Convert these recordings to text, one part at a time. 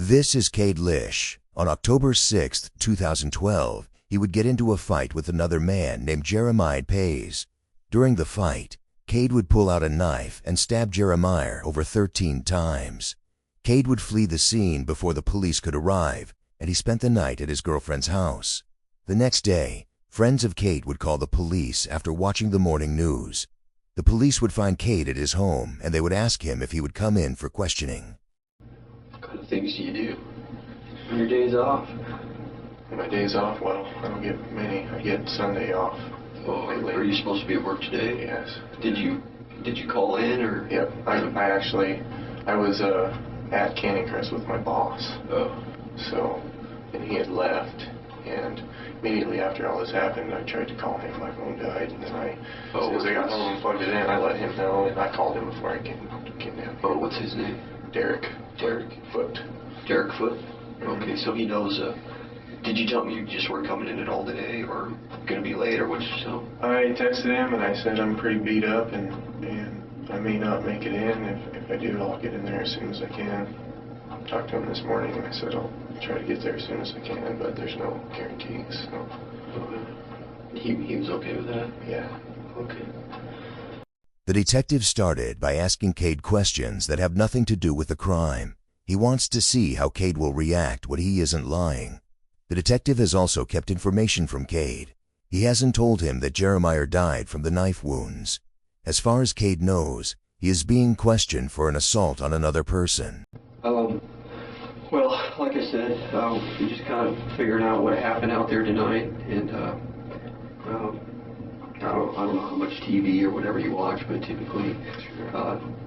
This is Cade Lish. On October 6, 2012, he would get into a fight with another man named Jeremiah Pays. During the fight, Cade would pull out a knife and stab Jeremiah over 13 times. Cade would flee the scene before the police could arrive, and he spent the night at his girlfriend's house. The next day, friends of Cade would call the police after watching the morning news. The police would find Cade at his home, and they would ask him if he would come in for questioning. What kind of things do you do on your days off? My days off? Well, I don't get many. I get Sunday off. Oh, are you supposed to be at work today? Yes. Did you call in or? Yep. I was at Canning Crest with my boss. Oh. So, and he had left, and immediately after all this happened, I tried to call him. My phone died, and then as soon as I got home and plugged it in, I let him know, and I called him before I came down. Oh, what's his name? Derek. Derek Foot. Derek Foot? Okay, so he knows, did you tell him you just weren't coming in at all today, or gonna be late, or what did you tell him? I texted him, and I said I'm pretty beat up, and I may not make it in. If I do, I'll get in there as soon as I can. I talked to him this morning, and I said I'll try to get there as soon as I can, but there's no guarantees, so. Okay. He was okay with that? Yeah. Okay. The detective started by asking Cade questions that have nothing to do with the crime. He wants to see how Cade will react when he isn't lying. The detective has also kept information from Cade. He hasn't told him that Jeremiah died from the knife wounds. As far as Cade knows, he is being questioned for an assault on another person. Well, like I said, we're just kind of figuring out what happened out there tonight, and I don't know how much TV or whatever you watch, but typically,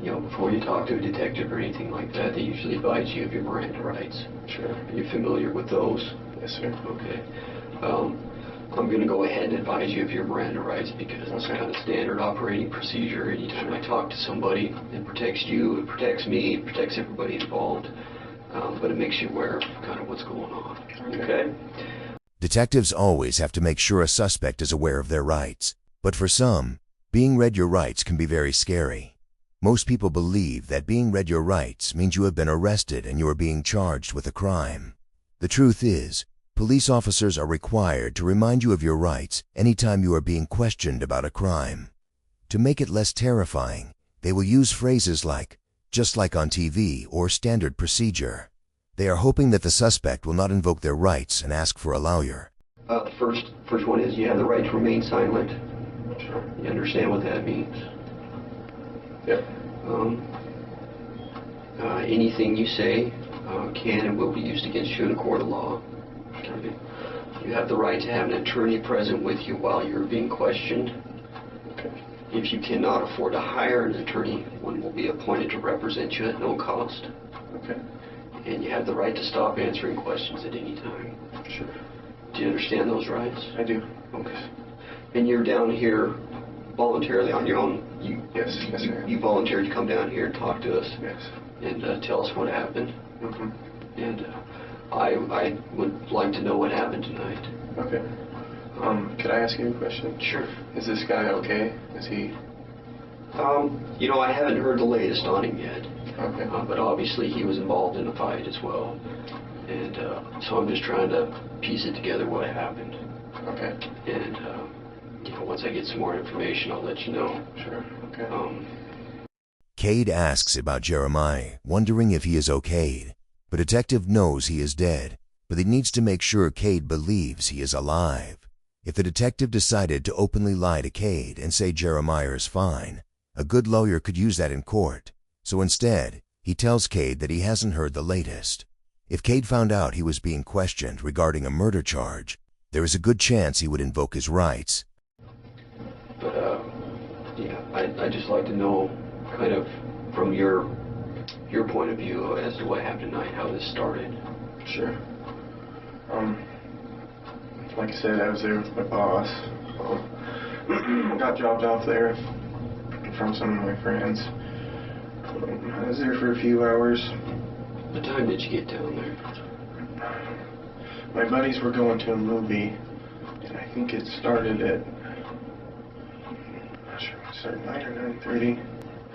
before you talk to a detective or anything like that, they usually advise you of your Miranda rights. Sure. Are you familiar with those? Yes, sir. Okay. I'm going to go ahead and advise you of your Miranda rights because it's kind of standard operating procedure. Anytime I talk to somebody, it protects you, it protects me, it protects everybody involved, but it makes you aware of kind of what's going on. Okay? Detectives always have to make sure a suspect is aware of their rights. But for some, being read your rights can be very scary. Most people believe that being read your rights means you have been arrested and you are being charged with a crime. The truth is, police officers are required to remind you of your rights anytime you are being questioned about a crime. To make it less terrifying, they will use phrases like, just like on TV or standard procedure. They are hoping that the suspect will not invoke their rights and ask for a lawyer. The first one is you have the right to remain silent. Sure. You understand what that means? Yep. Anything you say can and will be used against you in a court of law. Okay. You have the right to have an attorney present with you while you're being questioned. Okay. If you cannot afford to hire an attorney, one will be appointed to represent you at no cost. Okay. And you have the right to stop answering questions at any time. Sure. Do you understand those rights? I do. Okay. And you're down here voluntarily on your own? Yes, sir. You volunteered to come down here and talk to us? Yes. And tell us what happened? Mm-hmm. And I would like to know what happened tonight. Okay. Could I ask you a question? Sure. Is this guy okay? Is he? I haven't heard the latest on him yet. Okay. But obviously he was involved in a fight as well. And so I'm just trying to piece it together what happened. Okay. And once I get some more information, I'll let you know. Sure. Okay. Cade asks about Jeremiah, wondering if he is okay. But detective knows he is dead, but he needs to make sure Cade believes he is alive. If the detective decided to openly lie to Cade and say Jeremiah is fine, a good lawyer could use that in court. So instead, he tells Cade that he hasn't heard the latest. If Cade found out he was being questioned regarding a murder charge, there is a good chance he would invoke his rights. But, I'd just like to know kind of from your point of view as to what happened tonight, how this started. Sure. Like I said, I was there with my boss. Got dropped off there from some of my friends. I was there for a few hours. What time did you get down there? My buddies were going to a movie, and I think it started at, I'm not sure, it started 9 or 9:30.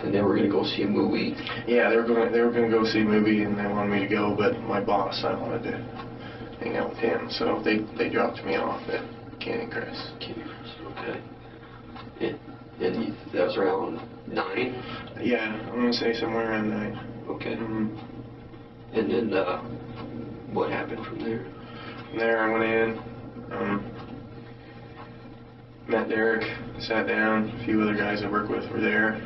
And they were going to go see a movie. Yeah, they were going to go see a movie, and they wanted me to go, but my boss, I wanted to hang out with him, so they dropped me off at Canyon Crest. Canyon Crest, okay. And that was around 9? Yeah, I'm going to say somewhere around 9. Okay. Mm-hmm. And then what happened from there? From there, I went in, met Derek, sat down. A few other guys I work with were there,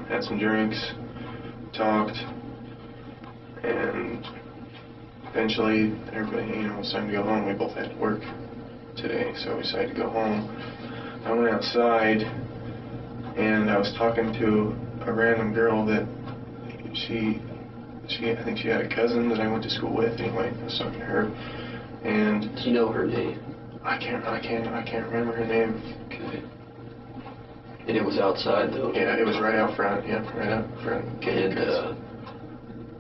had some drinks, talked, and eventually everybody, it was time to go home. We both had to work today, so we decided to go home. I went outside, and I was talking to a random girl that I think she had a cousin that I went to school with. Anyway, I was talking to her, and do you know her name? I can't remember her name. Okay. And it was outside though? Yeah, it was right out front. Yeah, right out front. And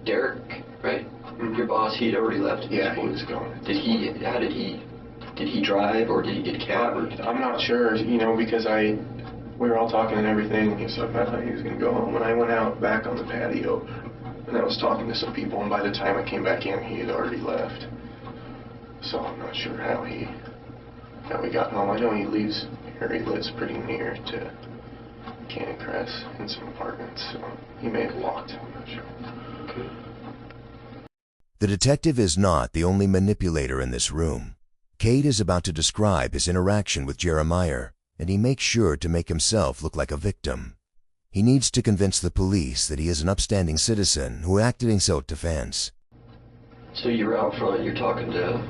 Derek, right? Mm-hmm. Your boss, he'd already left at Yeah, this point. he was gone. How did he drive, or did he get a cab? I'm not sure, because we were all talking and everything, and he was talking about how he was going to go home, and I went out back on the patio, and I was talking to some people, and by the time I came back in, he had already left. So I'm not sure how he got home. I know he lives pretty near to Canyon Crest in some apartments, so he may have walked. I'm not sure. Okay. The detective is not the only manipulator in this room. Cade is about to describe his interaction with Jeremiah, and he makes sure to make himself look like a victim. He needs to convince the police that he is an upstanding citizen who acted in self-defense. So you're out front, you're talking to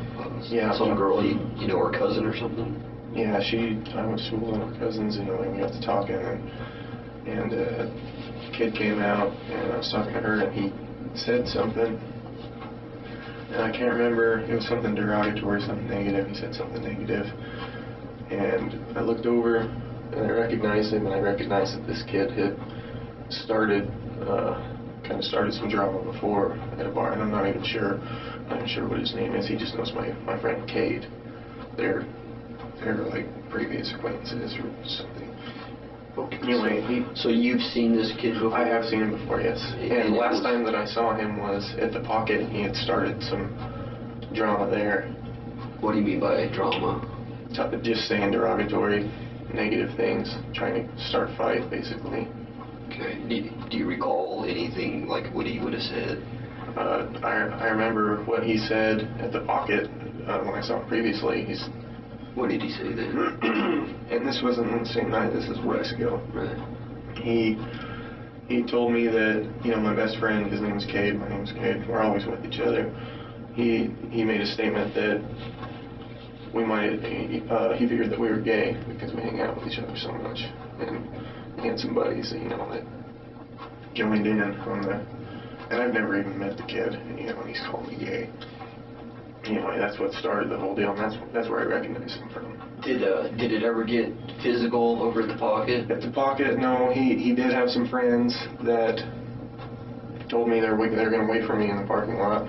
some girl, you know, her cousin or something? Yeah, I went to school with her cousins, and we got to talking, and a kid came out, and I was talking to her, and he said something, and I can't remember, it was something derogatory, something negative. He said something negative, and I looked over, and I recognized him, and I recognized that this kid had started some drama before at a bar, and I'm not even sure what his name is. He just knows my friend Cade. They're like previous acquaintances or something. Okay. Anyway, so you've seen this kid before? I have seen him before, yes. And the last time that I saw him was at the Pocket, and he had started some drama there. What do you mean by drama? Just saying derogatory, negative things, trying to start a fight, basically. Okay. Do you recall anything, like what he would have said? I remember what he said at the Pocket when I saw him previously. What did he say then? And this wasn't on the same night, this is weeks ago. Right. He told me that, my best friend, his name is Cade, my name is Cade, we're always with each other. He made a statement that he figured that we were gay because we hang out with each other so much. And he had some buddies, that joined in on the, and I've never even met the kid, and he's called me gay. Anyway, that's what started the whole deal, and that's where I recognize him from. Did it ever get physical over at the Pocket? At the Pocket, no. He did have some friends that told me they're going to wait for me in the parking lot.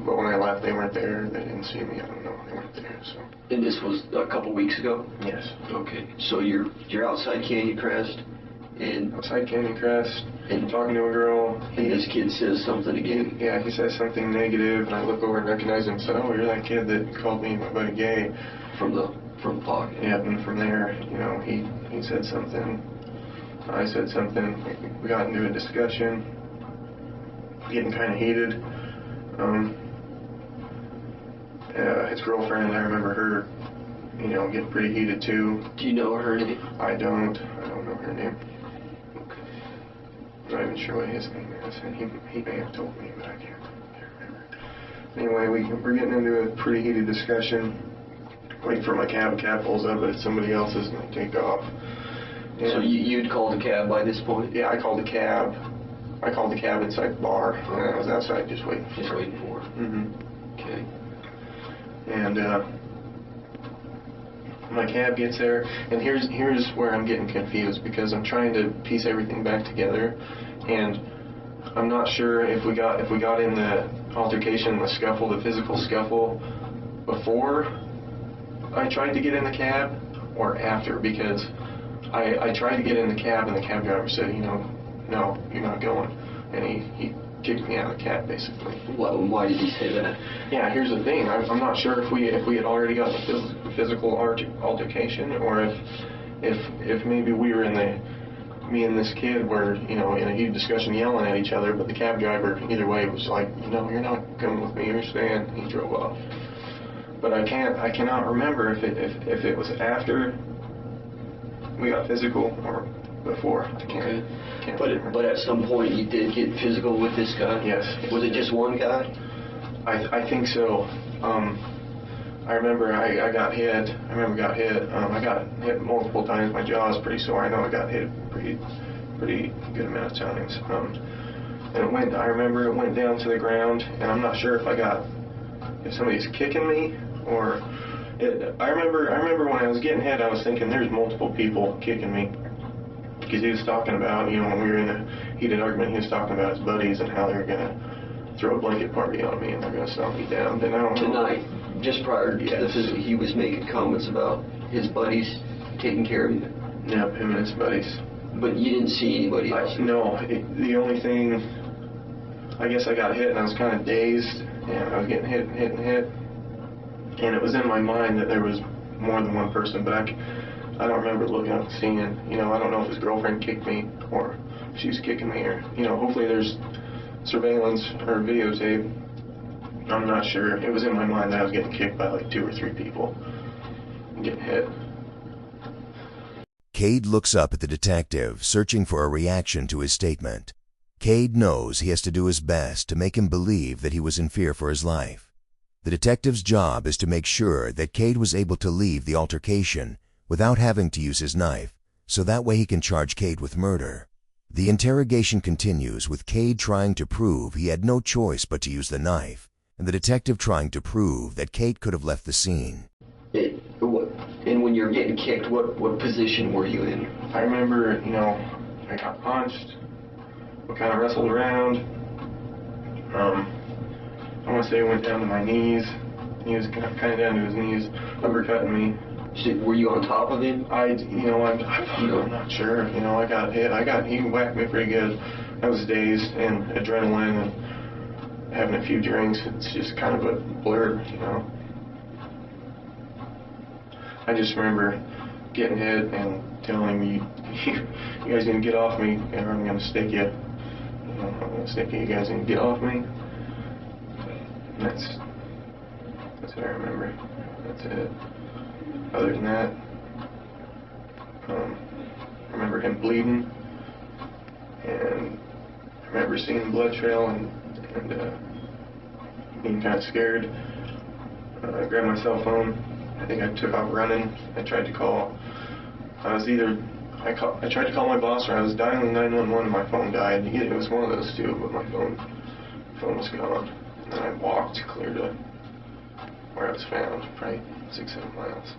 But when I left, they weren't there. They didn't see me. I don't know. They weren't there. So. And this was a couple weeks ago? Yes. Okay. So you're outside Canyon Crest, and outside Canyon Crest, and talking to a girl. And this kid says something again. He says something negative, and I look over and recognize him and said, "Oh, you're that kid that called me and my buddy gay." From the Pocket. Yeah, and from there, he said something. I said something. We got into a discussion, getting kind of heated. His girlfriend, I remember her, getting pretty heated too. Do you know her name? I don't know her name. Okay. I'm not even sure what his name is, and he may have told me, but I can't remember. Anyway, we're getting into a pretty heated discussion. Wait for my cab. Cab pulls up, but it's somebody else's, and I take off. And so you'd called a cab by this point? Yeah, I called a cab. I called the cab inside the bar, and I was outside just waiting for Just waiting for it. Mm-hmm. Okay. And my cab gets there, and here's where I'm getting confused, because I'm trying to piece everything back together, and I'm not sure if we got in the altercation, the scuffle, the physical scuffle, before I tried to get in the cab or after, because I tried to get in the cab, and the cab driver said, you know, no, you're not going. And he kicked me out of the cab, basically. Why did he say that? Yeah, here's the thing. I'm not sure if we had already gotten a physical altercation, or if maybe we were in me and this kid were, you know, in a heated discussion yelling at each other, but the cab driver, either way, was like, you know, you're not coming with me, you're staying. He drove off. But I cannot remember if it was after we got physical or before. I can't remember. But at some point you did get physical with this guy? Yes. Was it just one guy? I think so. I remember I got hit. I got hit multiple times. My jaw is pretty sore. I know I got hit pretty good amount of times. And I remember it went down to the ground, and I'm not sure if somebody's kicking me or. I remember when I was getting hit, I was thinking there's multiple people kicking me, because he was talking about, you know, when we were in a heated argument, he was talking about his buddies and how they were gonna throw a blanket party on me and they're gonna stomp me down. Then I don't know. Tonight, just prior to the physical, he was making comments about his buddies taking care of you. Yep, him and his buddies. But you didn't see anybody else? No, the only thing, I guess I got hit and I was kind of dazed, and I was getting hit, and it was in my mind that there was more than one person, but I don't remember looking up and seeing, you know, I don't know if his girlfriend kicked me or if she was kicking me, or, you know, hopefully there's surveillance or videotape. I'm not sure. It was in my mind that I was getting kicked by like 2 or 3 people and getting hit. Cade looks up at the detective, searching for a reaction to his statement. Cade knows he has to do his best to make him believe that he was in fear for his life. The detective's job is to make sure that Cade was able to leave the altercation without having to use his knife, so that way he can charge Cade with murder. The interrogation continues with Cade trying to prove he had no choice but to use the knife, and the detective trying to prove that Cade could have left the scene. And when you're getting kicked, what position were you in? I remember, you know, I got punched, we kind of wrestled around. I want to say it went down to my knees. He was kind of down to his knees, uppercutting me. Were you on top of him? I'm not sure. You know, I got hit. He whacked me pretty good. I was dazed, and adrenaline and having a few drinks. It's just kind of a blur, you know. I just remember getting hit and telling me, you guys need to get off me, or I'm going to stick you. You know, I'm going to stick you. You guys need to get off me. And that's what I remember. That's it. Other than that, I remember him bleeding, and I remember seeing the blood trail and being kind of scared. I grabbed my cell phone. I think I took off running. I tried to call. I tried to call my boss, or I was dialing 911 and my phone died. It was one of those two, but my phone was gone. And then I walked clear to where I was found, probably 6-7 miles.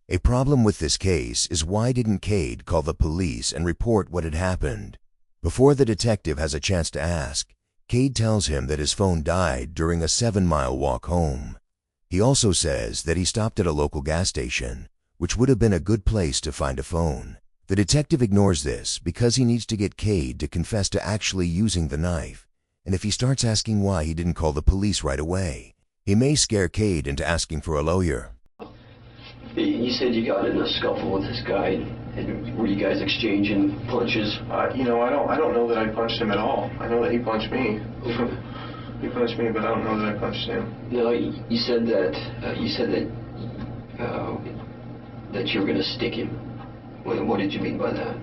A problem with this case is why didn't Cade call the police and report what had happened? Before the detective has a chance to ask, Cade tells him that his phone died during a 7-mile walk home. He also says that he stopped at a local gas station, which would have been a good place to find a phone. The detective ignores this because he needs to get Cade to confess to actually using the knife, and if he starts asking why he didn't call the police right away, he may scare Cade into asking for a lawyer. You said you got in a scuffle with this guy, and were you guys exchanging punches? You know, I don't know that I punched him at all. I know that he punched me. He punched me, but I don't know that I punched him. No, you said that that you were going to stick him. What did you mean by that?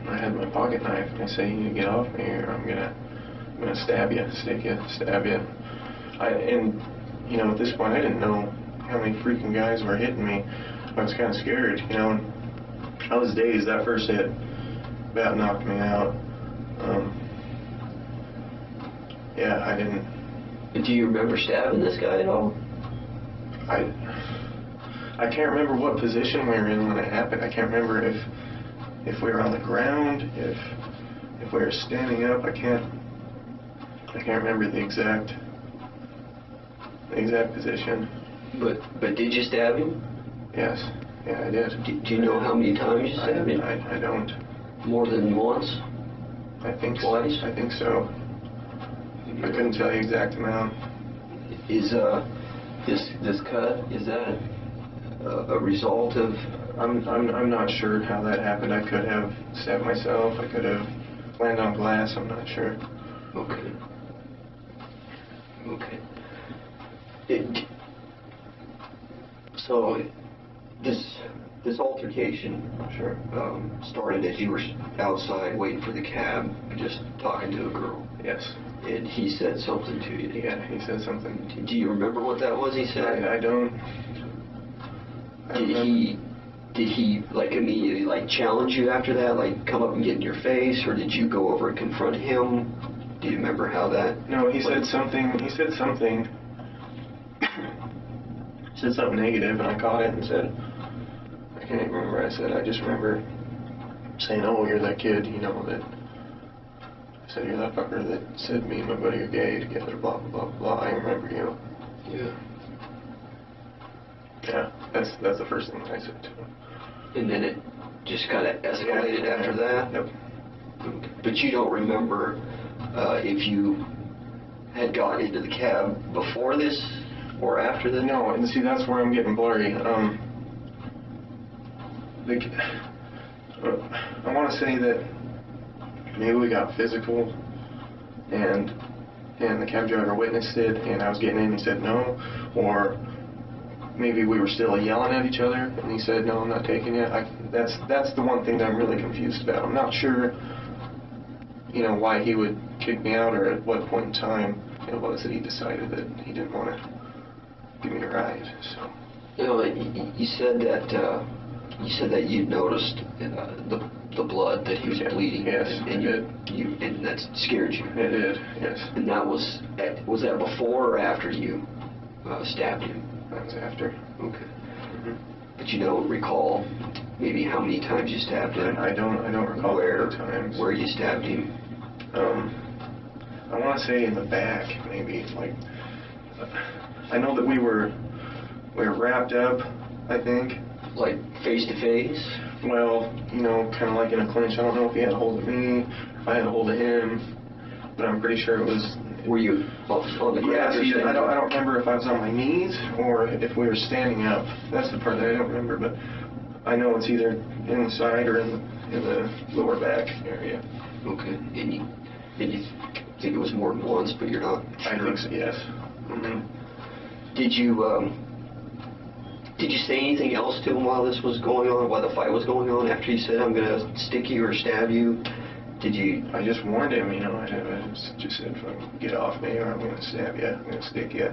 I had my pocket knife, and I said, you need to get off me, or I'm gonna stab you, stick you, stab you. And you know, at this point, I didn't know how many freaking guys were hitting me. I was kind of scared, you know. I was dazed. That first hit about knocked me out. Yeah, I didn't. Do you remember stabbing this guy at all? I can't remember what position we were in when it happened. I can't remember if we were on the ground, if we were standing up. I can't remember the exact position. But did you stab him? Yes. Yeah, I did. Do you know how many times you stabbed him? I don't. More than once? I think Twice? I think so. I couldn't tell you exact amount. Is this cut, is that a result of? I'm not sure how that happened. I could have stabbed myself. I could have landed on glass. I'm not sure. Okay. Okay. So this altercation Sure. started as you were outside waiting for the cab, just talking to a girl. Yes. And he said something to you. Yeah, he said something. Do you remember what that was he said? I don't. Did he like immediately like challenge you after that, like come up and get in your face, or did you go over and confront him? Do you remember how that? No, he said something. He said something. Said something negative, and I caught it and said, I can't even remember what I said. I just remember saying, "Oh, you're that kid, you know that." I said, "You're that fucker that said me and my buddy are gay together." Blah blah blah blah. I remember you. Yeah. Yeah, that's the first thing I said to him. And then it just kind of escalated after that? Yep. But you don't remember if you had gotten into the cab before this or after this? No, and see, that's where I'm getting blurry. I want to say that maybe we got physical, and the cab driver witnessed it, and I was getting in, and he said no, or maybe we were still yelling at each other, and he said, "No, I'm not taking it." That's the one thing that I'm really confused about. I'm not sure, why he would kick me out, or at what point in time it was that he decided that he didn't want to give me a ride. So. You said that you noticed the blood, that he was bleeding. Yes, and that scared you. It did. Yes. And that was that before or after you stabbed him? That was after. Okay. Mm-hmm. But you don't recall maybe how many times you stabbed him? I don't recall how many times. Where you stabbed him? I want to say in the back, maybe. Like, I know that we were wrapped up, I think. Like face to face? Well, kind of like in a clinch. I don't know if he had a hold of me, if I had a hold of him, but I'm pretty sure it was. Were you on the ground? Yeah, I don't remember if I was on my knees or if we were standing up. That's the part that I don't remember, but I know it's either in the side or in the lower back area. Okay, and you think it was more than once, but you're not sure? I think so, yes. Mm-hmm. Did you say anything else to him while this was going on, while the fight was going on, after he said, "I'm going to stick you or stab you"? Did you? I just warned him, I just said, "Fucking get off me or I'm going to stab you, I'm going to stick you."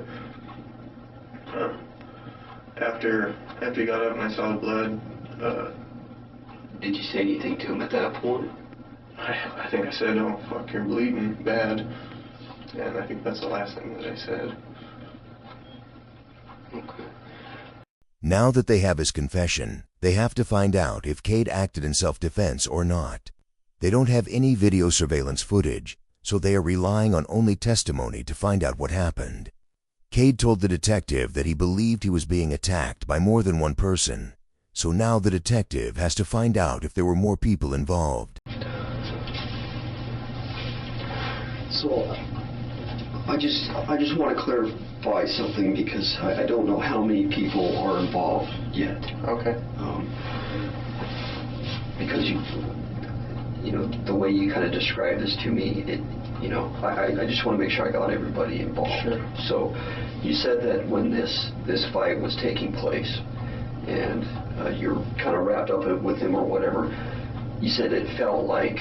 After he got up and I saw the blood, did you say anything to him at that point? I think I said, "Oh, fuck, you're bleeding bad." And I think that's the last thing that I said. Okay. Now that they have his confession, they have to find out if Cade acted in self-defense or not. They don't have any video surveillance footage, so they are relying on only testimony to find out what happened. Cade told the detective that he believed he was being attacked by more than one person, so now the detective has to find out if there were more people involved. So, I just want to clarify something, because I don't know how many people are involved yet. Okay. Because the way you kind of described this to me, I just want to make sure I got everybody involved. Sure. So, you said that when this fight was taking place, and you're kind of wrapped up with him or whatever, you said it felt like,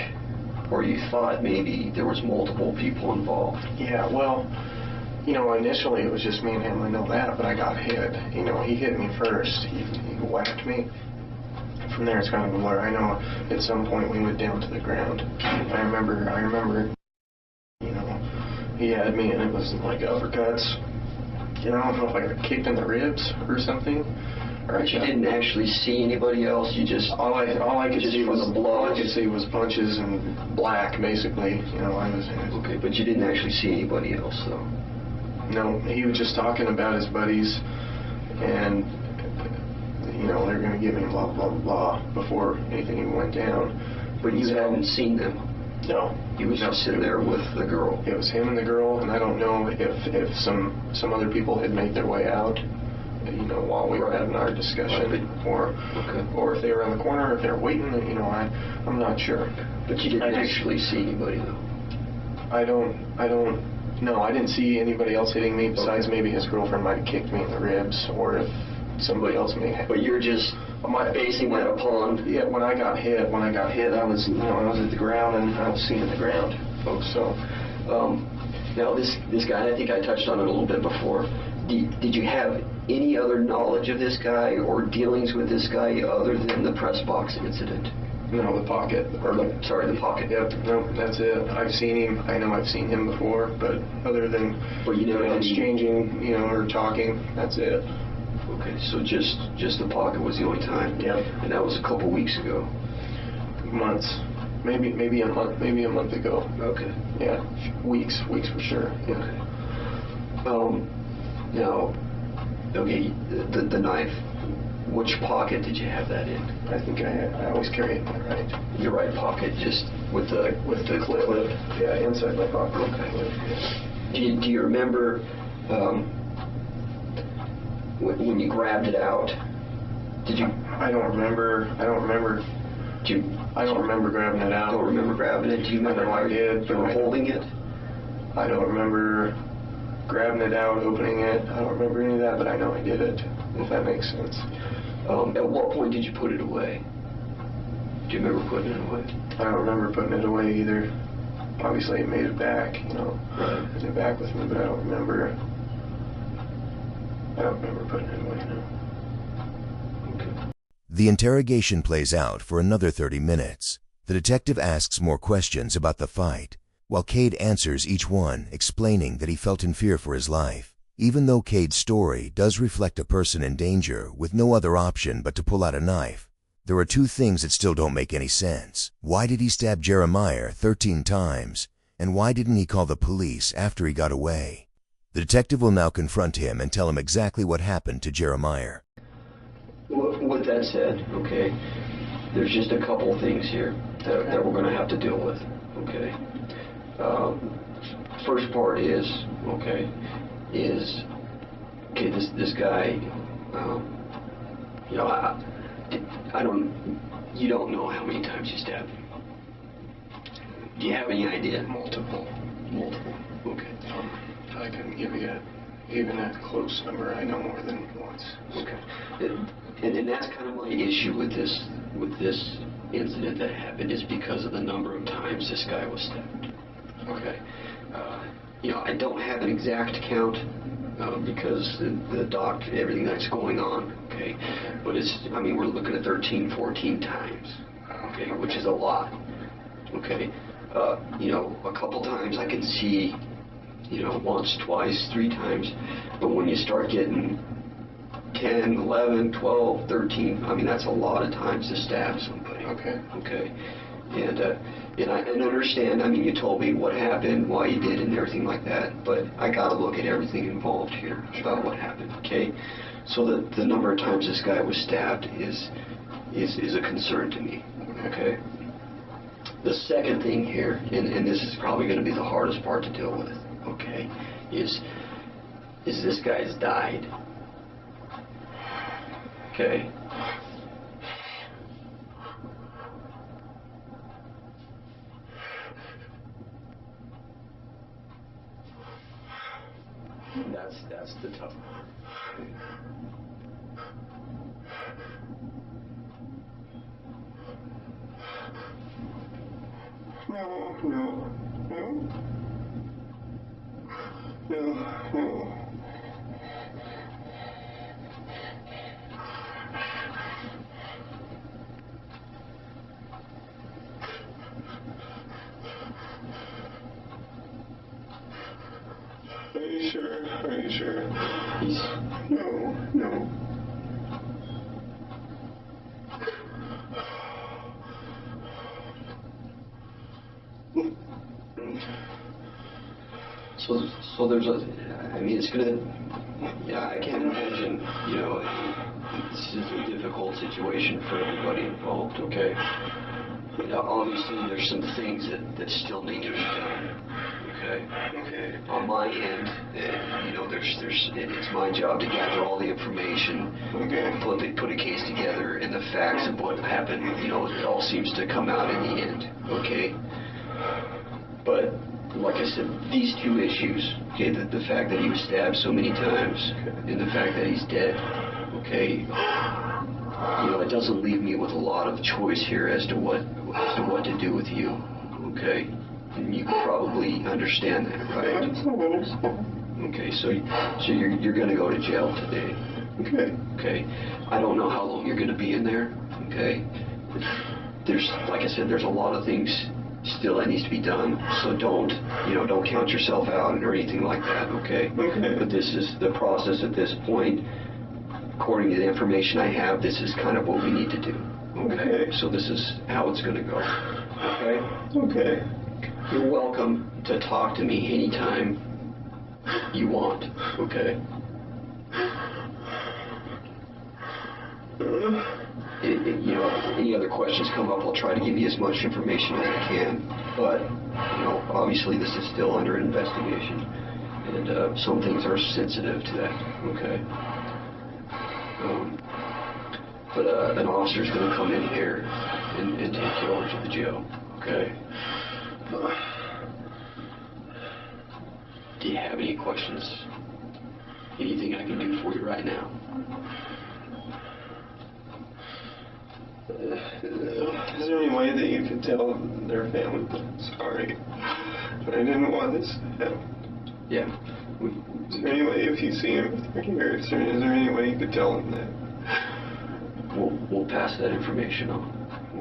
or you thought maybe there was multiple people involved. Yeah, well, initially it was just me and him, I know that, but I got hit. He hit me first. He whacked me. From there it's kind of a blur. I know at some point we went down to the ground. I remember, he had me and it was like uppercuts. I don't know if I got kicked in the ribs or something. But you didn't actually see anybody else. You just all I could see was the blood. All I could see was punches and black, basically. I was. Okay, but you didn't actually see anybody else, though. No, he was just talking about his buddies, and you know, they're going to give me blah, blah, blah before anything even went down. But you hadn't seen them? No. He was just sitting there with the girl? It was him and the girl, and I don't know if some other people had made their way out, you know, while we were having our discussion, or if they were in the corner, or if they were waiting, you know, I'm not sure. But you didn't actually see anybody, though? I didn't see anybody else hitting me besides maybe his girlfriend might have kicked me in the ribs, or if somebody else may have. But you're just basing that upon? Yeah, when I got hit, I was, you know, I was at the ground and I was seeing the ground, folks. So, now this guy, I think I touched on it a little bit before. Did you have any other knowledge of this guy or dealings with this guy other than the press box incident? No, the pocket. The pocket. Yep, no, that's it. I've seen him. I know I've seen him before, but other than exchanging, you know, or talking, that's it. Okay, so just the pocket was the only time? Yep. And that was a couple weeks ago? Months. Maybe a month ago. Okay. Yeah, weeks for sure. Yeah. Okay. Now, okay, the knife. Which pocket did you have that in? I think I always carry it in my right. Your right pocket, just with the clip. Yeah, inside my pocket. Okay. Do you remember when you grabbed it out? Did you? I don't remember. I don't remember grabbing it out. Don't remember grabbing it. Do you remember I did. You were holding it? I don't remember grabbing it out, opening it. I don't remember any of that, but I know I did it, if that makes sense. At what point did you put it away? Do you remember putting it away? I don't remember putting it away either. Obviously, it made it back, you know. Right. Made it back with me, but I don't remember putting it away, no. Okay. The interrogation plays out for another 30 minutes. The detective asks more questions about the fight, while Cade answers each one, explaining that he felt in fear for his life. Even though Cade's story does reflect a person in danger with no other option but to pull out a knife, there are two things that still don't make any sense. Why did he stab Jeremiah 13 times? And why didn't he call the police after he got away? The detective will now confront him and tell him exactly what happened to Jeremiah. With that said, okay, there's just a couple things here that we're going to have to deal with, okay? First part is, this guy, you know, you don't know how many times you stabbed him. Do you have any idea? Multiple. Okay. I couldn't give you even a close number. I know more than once. Okay. And that's kind of my issue with this incident that happened, is because of the number of times this guy was stabbed. Okay. You know, I don't have an exact count because the doc, everything that's going on, okay? But we're looking at 13, 14 times, okay, which is a lot, okay? You know, a couple times I can see, you know, once, twice, 3 times, but when you start getting 10, 11, 12, 13, that's a lot of times to stab somebody. Okay. And I understand, you told me what happened, why you did it, and everything like that, but I got to look at everything involved here about what happened, okay? So the number of times this guy was stabbed is a concern to me, okay? The second thing here, and this is probably going to be the hardest part to deal with, okay, is this guy's died, okay? That's the tough part. No. Are you sure? No. So there's it's gonna, I can't imagine, this is a difficult situation for everybody involved, okay? Obviously, there's some things that still need to be done, okay? Okay. On my end, it's my job to gather all the information, Okay. put a case together, and the facts of what happened, it all seems to come out in the end, okay? But, like I said, these two issues, okay, the fact that he was stabbed so many times, and the fact that he's dead, okay, it doesn't leave me with a lot of choice here as to what to do with you, okay? And you probably understand that, right? I understand. Okay, so you're going to go to jail today. Okay. Okay. I don't know how long you're going to be in there. Okay. There's, like I said, there's a lot of things still that needs to be done. So don't count yourself out or anything like that. Okay. Okay. But this is the process at this point. According to the information I have, this is kind of what we need to do. Okay. So this is how it's going to go. Okay. Okay. You're welcome to talk to me anytime you want, okay? Any other questions come up, I'll try to give you as much information as I can. But, obviously this is still under investigation. And some things are sensitive to that, okay? But an officer's going to come in here and take you over to the jail, okay? Do you have any questions? Anything I can do for you right now? Is there any way that you could tell their family that I'm sorry, but I didn't want this to happen? Yeah. Is there any way, if you see them, if they're here, is there any way you could tell them that? We'll pass that information on.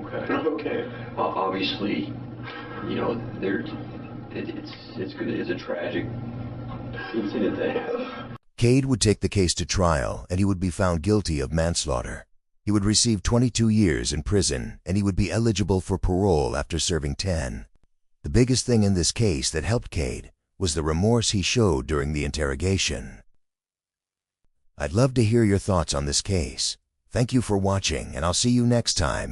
Okay. Okay. Obviously, it's a tragic incident that happened. Cade would take the case to trial, and he would be found guilty of manslaughter. He would receive 22 years in prison, and he would be eligible for parole after serving 10. The biggest thing in this case that helped Cade was the remorse he showed during the interrogation. I'd love to hear your thoughts on this case. Thank you for watching, and I'll see you next time.